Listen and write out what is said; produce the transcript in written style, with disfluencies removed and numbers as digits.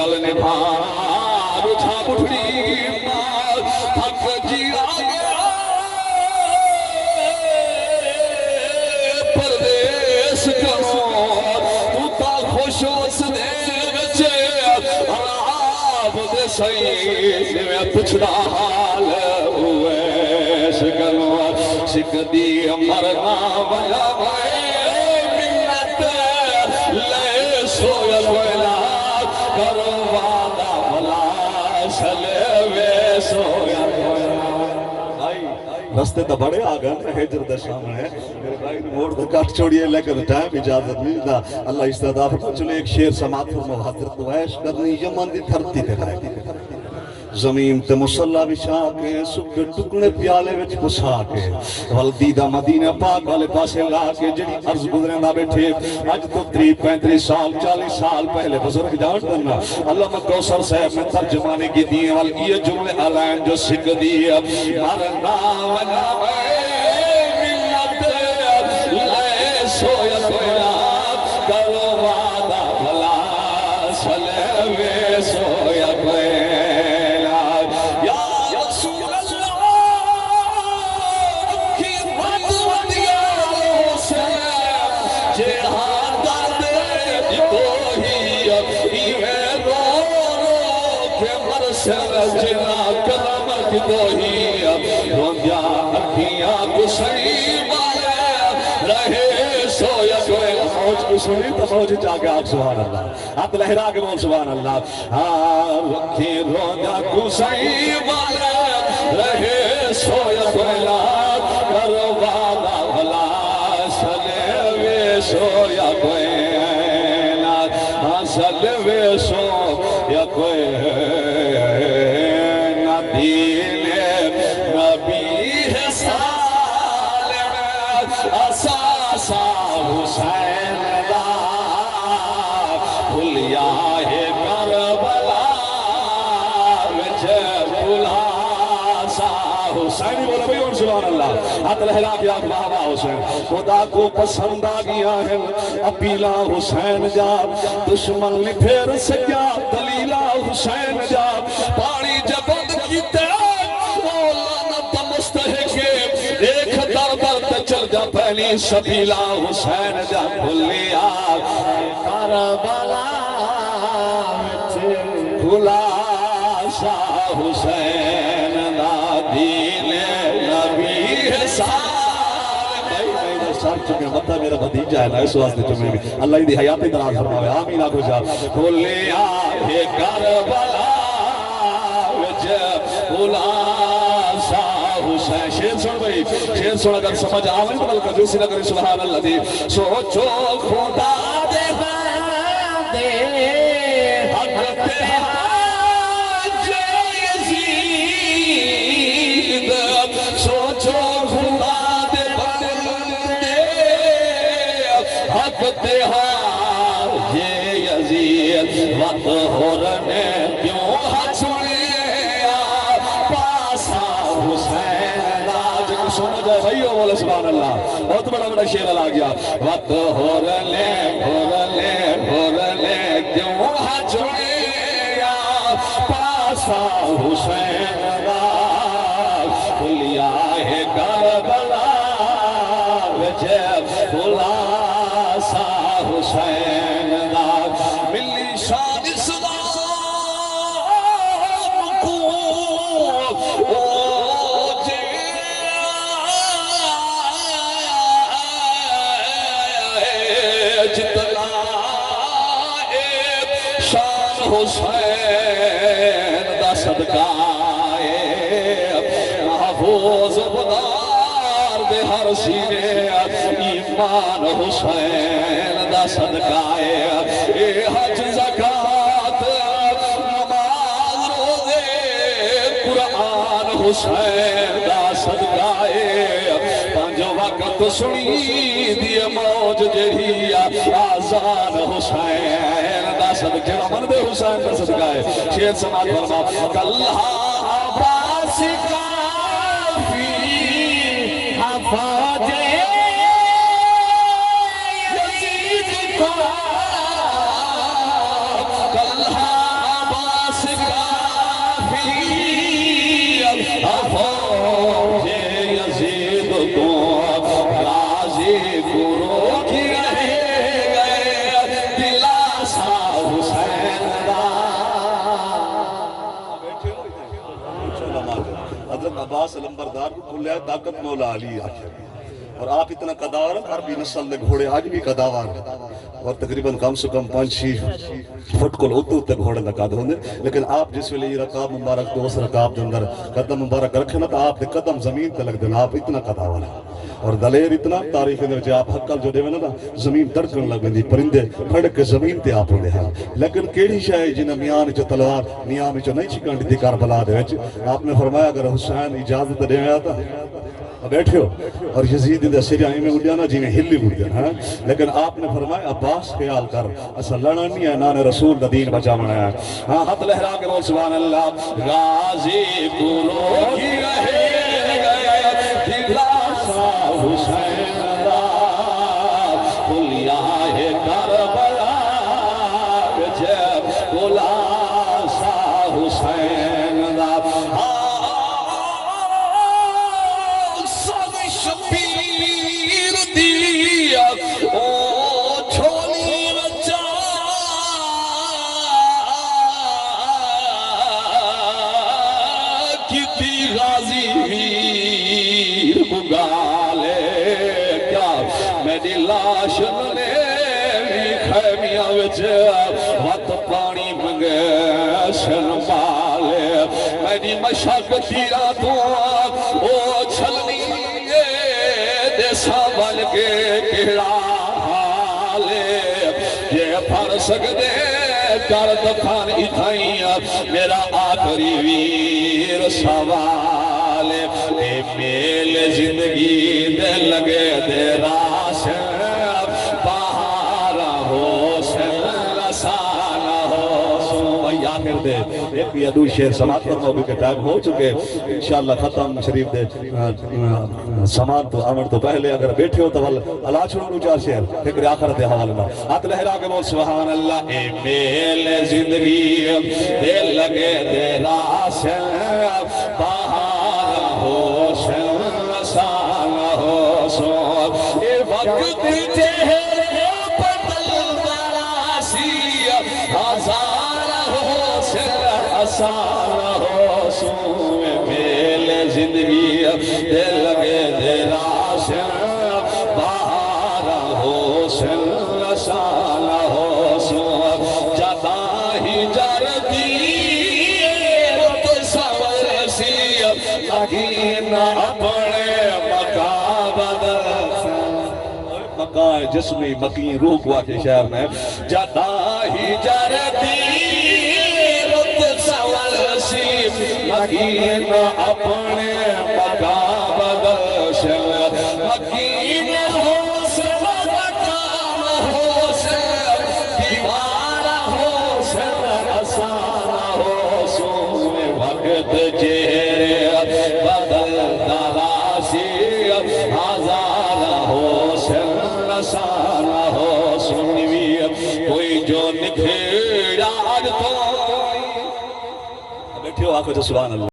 کمل نبھان اٹھا بٹھڑی تھک جیا گیا پردیس کرو تو تا خوش اس دے بچے آپ دے سید میں پچھڑا حال ہوئے شکلو شک دی مرنا بیا بھائی منت لے سویا کوئلہ کرو وعدہ بھلا چلے وے سویا کوئلہ رستے تو بڑے آگئے ہجر دا شامل ہے میرے بھائی نے موڑ دا کاٹ چھوڑیے لیکن ٹائم اجازت نہیں دا اللہ استعداد فرما چلے ایک شیر سماعت فرما حضرت ویش کرنی یمن دی دھرتی تے رہے زمین تے مسلح بچھا کے سکے ٹکڑے پیالے وچ پسا کے والدیدہ مدینہ پاک والے پاسے لا کے جڑی عرض گزرے نہ بیٹھے آج تو 30-35 سال 40 سال پہلے بزرگ جان کرنا علامہ کوثر صاحب نے ترجمانے کی دیئے وال یہ جملے علائن جو سکھ دیئے مرنا ونا ملت لے سویا کویا کرو وعدہ بھلا چلے وے سویا کویا جنا کرم کی دوہی روندیا اکھیاں کسنی والے رہے سویا کوئے موج کسنی تو موج جاگے آپ سبحان اللہ آپ لہرا کے بول سبحان اللہ رکھی روندیا کسنی والے رہے سویا کوئے کرو وعدہ بھلا چلے وے سویا کوئے چلے وے سویا کوئے حسین دا بھولیا ہے کربلا وچ بھولا سا حسین بولا بھئی اور سبحان اللہ ہاتھ لہلا کے آپ بابا حسین خدا کو پسند آ گیا ہے اپیلا حسین جا دشمن نے پھر سکیا دلیلا حسین جا پانی جبند کی ایک در در چل جا پہلی سبیلا حسین جا بھولیا کربلا بھولا سا حسین دا دین نبی سار چکے مطلب میرا بھتیجا ہے نا اس واسطے تمہیں بھی اللہ دی حیاتی دراز فرماوے آمین آکھو جا بھولیا کربلا بھولا شیر سن بھئی شیر سن اگر سمجھ آمین تو بلکہ جو سی لگری سبحان اللہ دی سوچو خدا دے بندے حق حاج یزید سوچو خدا دے بندے حق حاج یزید وقت ہو رہنے کیوں حج سونا جائے بھائیو بولے سبحان اللہ بہت بڑا بڑا شیر آ گیا وقت ہو رلے کیوں حجویا پاسا حسین دا بھولیا ہے کربلا جب بھولا سا حسین دا ملی شان اسلام کو حسین دا صدقائے محفوظ بدار دے ہر سینے ایمان حسین دا صدقائے حج زکاة نماز روزے قرآن حسین دا صدقائے پانچ وقت سنی دی موج جہی آزان حسین دا صدقائے من دے حسین دا صدقائے شیر سماعت فرما کلہا باس کافی حفاظ یزید کو کلہا عباس لمبردار کو کھلیا طاقت مولا علی آخر اور آپ اتنا قداور عربی نسل دے گھوڑے آج بھی قداور اور تقریباً کم سے کم 5-6 فٹ کو اتو تے گھوڑے لگا دے لیکن آپ جس ویلے یہ رکاب مبارک تو اس رکاب دے اندر قدم مبارک رکھے نا تو آپ دے قدم زمین تے لگ دینا آپ اتنا قداور ہے اور دلیر اتنا تاریخ اندر جے آپ حقل جو دے نا زمین دڑکن لگ دی پرندے پھڑ کے زمین تے آپ ہوندے ہیں لیکن کیڑی شے جنہ میان چ تلوار میاں وچ نہیں چھکن دی کربلا دے وچ آپ نے فرمایا اگر حسین اجازت دے آیا تھا بیٹھے ہو اور یزید دے سریاں میں اڑیا نا جی میں ہلی اڑیا ہاں لیکن آپ نے فرمایا عباس خیال کر اصل لڑنا نہیں ہے نان رسول دا دین بچا بنا ہے ہاں ہاتھ لہرا کے بول سبحان اللہ غازی پوروں کی رہے گئے دلاسا حسین دا کلیا ہے کربلا جب خلاصہ حسین دا شبیر دیا او چھولی بچا کتی غازی ویر بگالے کیا میری لاش نے خیمیاں وچ وقت پانی منگے سنبھالے میری مشق تیرا تو او چھلنی سنبھل کے کہڑا حالے یہ پھر سکدے کر دکھان اتھائیاں میرا آخری ویر سوال اے میل زندگی دے لگے دے راشن بہار ہو سن لسان ہو سن وہی آخر دے ایک بھی ادو شیر سماعت کرنا بھی کہ ٹائم ہو چکے انشاءاللہ ختم شریف دے سماعت تو آمن تو پہلے اگر بیٹھے ہو تو اللہ چھوڑو نو چار شیر فکر آخرت حوالہ میں ہاتھ لہرا کے بول سبحان اللہ اے میل زندگی دے لگے دے راشن بہار ہو سن لسان ہو سن اے وقت چہرے بدل دراسی ہزار ہو سن آسان ہو سن میل زندگی دے لگے دے راشن بہار ہو سن لسان ہو سن جدا ہی جردی رت سور سی لگین اپنے مقام بدل مقام جسمی مقیم روح کو آکے شہر میں جدا ہی جردی مکین اپنے مقام بدل مکین حوصل مقام حوصل دیوار حوصل آسان حوصل وقت چہرے بدل دراسی آزاد حوصل آسان حوصل کوئی جو نکھیڑا تو بیٹھے ہو آکھو جو سبحان اللہ